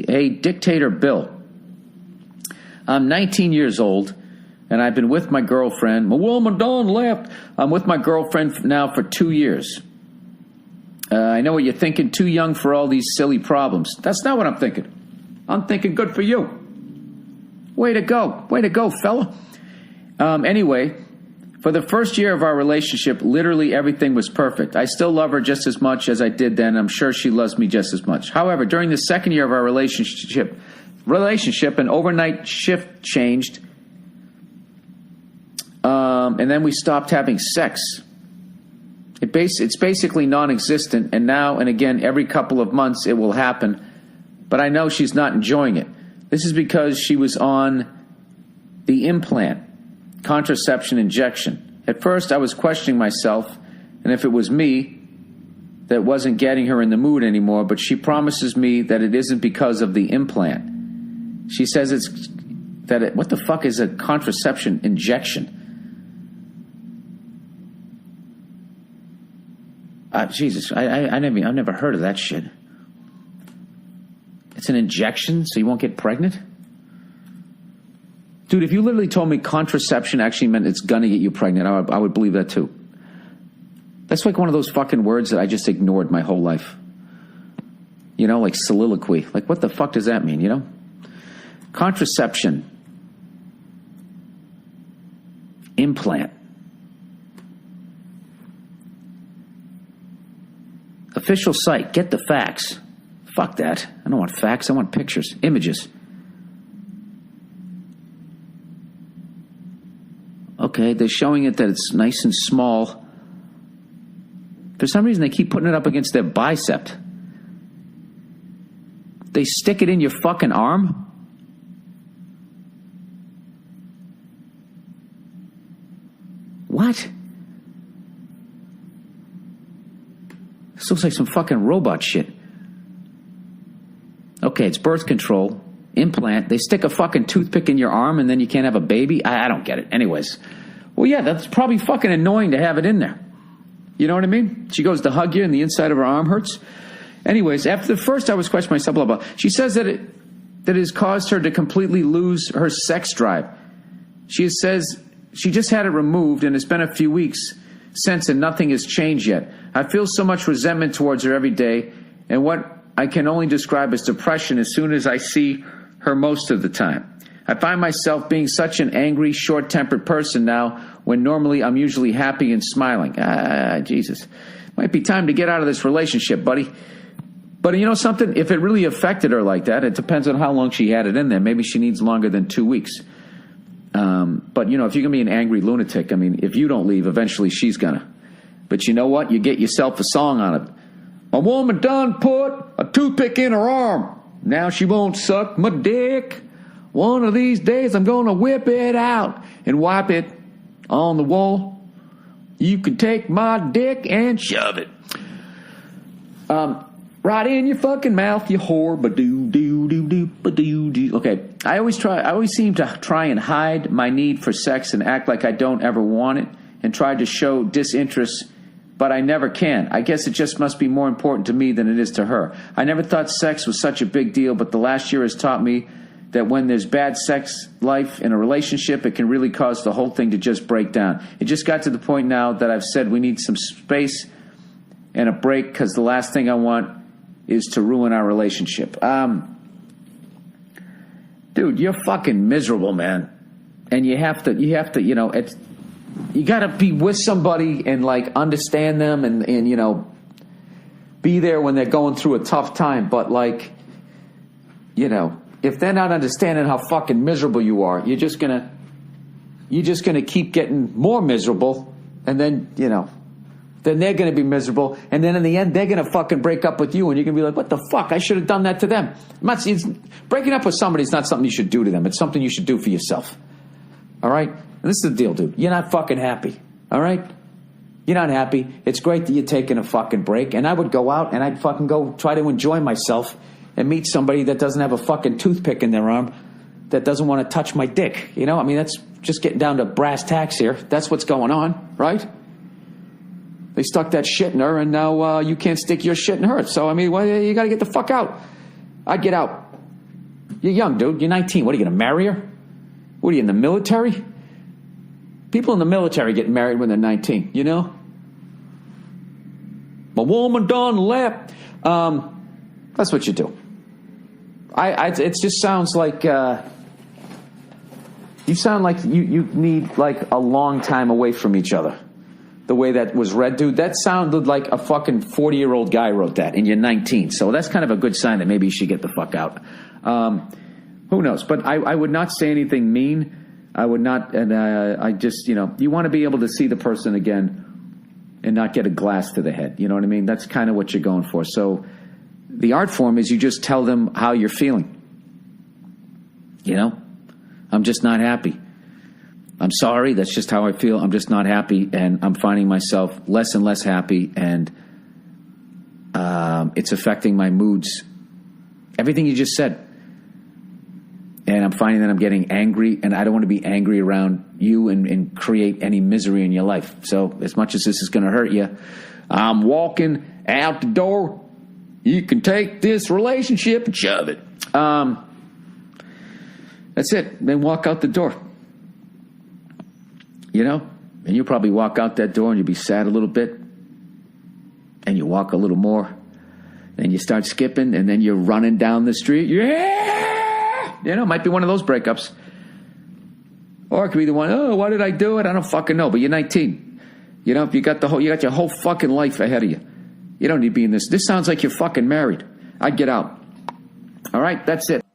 Hey, Dictator Bill. I'm 19 years old, and I've been with my girlfriend. My woman Dawn left. I'm with my girlfriend now for 2 years. I know what you're thinking, too young for all these silly problems. That's not what I'm thinking. I'm thinking good for you. Way to go, fella. Anyway, for the first year of our relationship, literally everything was perfect. I still love her just as much as I did then. I'm sure she loves me just as much. However, during the second year of our relationship, an overnight shift changed, and then we stopped having sex. It's basically non-existent, and now and again, every couple of months it will happen, but I know she's not enjoying it. This is because she was on the implant, contraception injection. At first, I was questioning myself, and if it was me that wasn't getting her in the mood anymore, but she promises me that it isn't because of the implant. She says what the fuck is a contraception injection? Jesus, I've never heard of that shit. It's an injection so you won't get pregnant? Dude, if you literally told me contraception actually meant it's gonna get you pregnant, I would believe that too. That's like one of those fucking words that I just ignored my whole life. You know, like soliloquy. Like, what the fuck does that mean, you know? Contraception. Implant. Official site. Get the facts. Fuck that. I don't want facts. I want pictures. Images. Okay, they're showing it that it's nice and small. For some reason, they keep putting it up against their bicep. They stick it in your fucking arm? What? This looks like some fucking robot shit. Okay, it's birth control. Implant. They stick a fucking toothpick in your arm and then you can't have a baby? I don't get it. Anyways. Well, yeah, that's probably fucking annoying to have it in there. You know what I mean? She goes to hug you and the inside of her arm hurts. Anyways, after the first I was questioning myself, blah, blah. She says that it has caused her to completely lose her sex drive. She says she just had it removed and it's been a few weeks since and nothing has changed yet. I feel so much resentment towards her every day and what I can only describe as depression as soon as I see her most of the time. I find myself being such an angry, short-tempered person now when normally I'm usually happy and smiling. Jesus. Might be time to get out of this relationship, buddy. But you know something? If it really affected her like that, it depends on how long she had it in there. Maybe she needs longer than 2 weeks. But, you know, if you're going to be an angry lunatic, I mean, if you don't leave, eventually she's going to. But you know what? You get yourself a song on it. A woman done put a toothpick in her arm. Now she won't suck my dick. One of these days I'm going to whip it out and wipe it on the wall. You can take my dick and shove it. Right in your fucking mouth, you whore. Ba-doo-doo-doo-ba-doo-doo. Okay, I always seem to try and hide my need for sex and act like I don't ever want it and try to show disinterest, but I never can. I guess it just must be more important to me than it is to her. I never thought sex was such a big deal, but the last year has taught me that when there's bad sex life in a relationship, it can really cause the whole thing to just break down. It just got to the point now that I've said we need some space and a break because the last thing I want is to ruin our relationship. Dude, you're fucking miserable, man. And you have to, you know, you got to be with somebody and, like, understand them and, you know, be there when they're going through a tough time. But, like, you know, if they're not understanding how fucking miserable you are, you're just gonna keep getting more miserable, and then, you know, then they're gonna be miserable, and then in the end they're gonna fucking break up with you, and you're gonna be like, what the fuck? I should have done that to them. Breaking up with somebody is not something you should do to them. It's something you should do for yourself. All right? And this is the deal, dude. You're not fucking happy. All right? You're not happy. It's great that you're taking a fucking break, and I would go out and I'd fucking go try to enjoy myself and meet somebody that doesn't have a fucking toothpick in their arm, that doesn't want to touch my dick. You know, I mean, that's just getting down to brass tacks here. That's what's going on, right? They stuck that shit in her, and now you can't stick your shit in her. So, I mean, well, you got to get the fuck out. I'd get out. You're young, dude. You're 19. What, are you going to marry her? What, are you in the military? People in the military get married when they're 19, you know? A woman done left. That's what you do. It just sounds like you sound like you need like a long time away from each other. The way that was read, dude, that sounded like a fucking 40-year-old guy wrote that, and you're 19. So that's kind of a good sign that maybe you should get the fuck out. Who knows? But I would not say anything mean. I would not, and I just, you want to be able to see the person again and not get a glass to the head. You know what I mean? That's kind of what you're going for. So the art form is you just tell them how you're feeling. I'm just not happy. I'm sorry. That's just how I feel. I'm just not happy, and I'm finding myself less and less happy, and it's affecting my moods. Everything you just said. And I'm finding that I'm getting angry, and I don't want to be angry around you and create any misery in your life. So as much as this is going to hurt you, I'm walking out the door. You can take this relationship and shove it. That's it. Then walk out the door. And you'll probably walk out that door and you'll be sad a little bit. And you walk a little more. And you start skipping, and then you're running down the street. Yeah! It might be one of those breakups. Or it could be the one, oh, why did I do it? I don't fucking know. But you're 19. You got your whole fucking life ahead of you. You don't need to be in this. This sounds like you're fucking married. I'd get out. All right, that's it.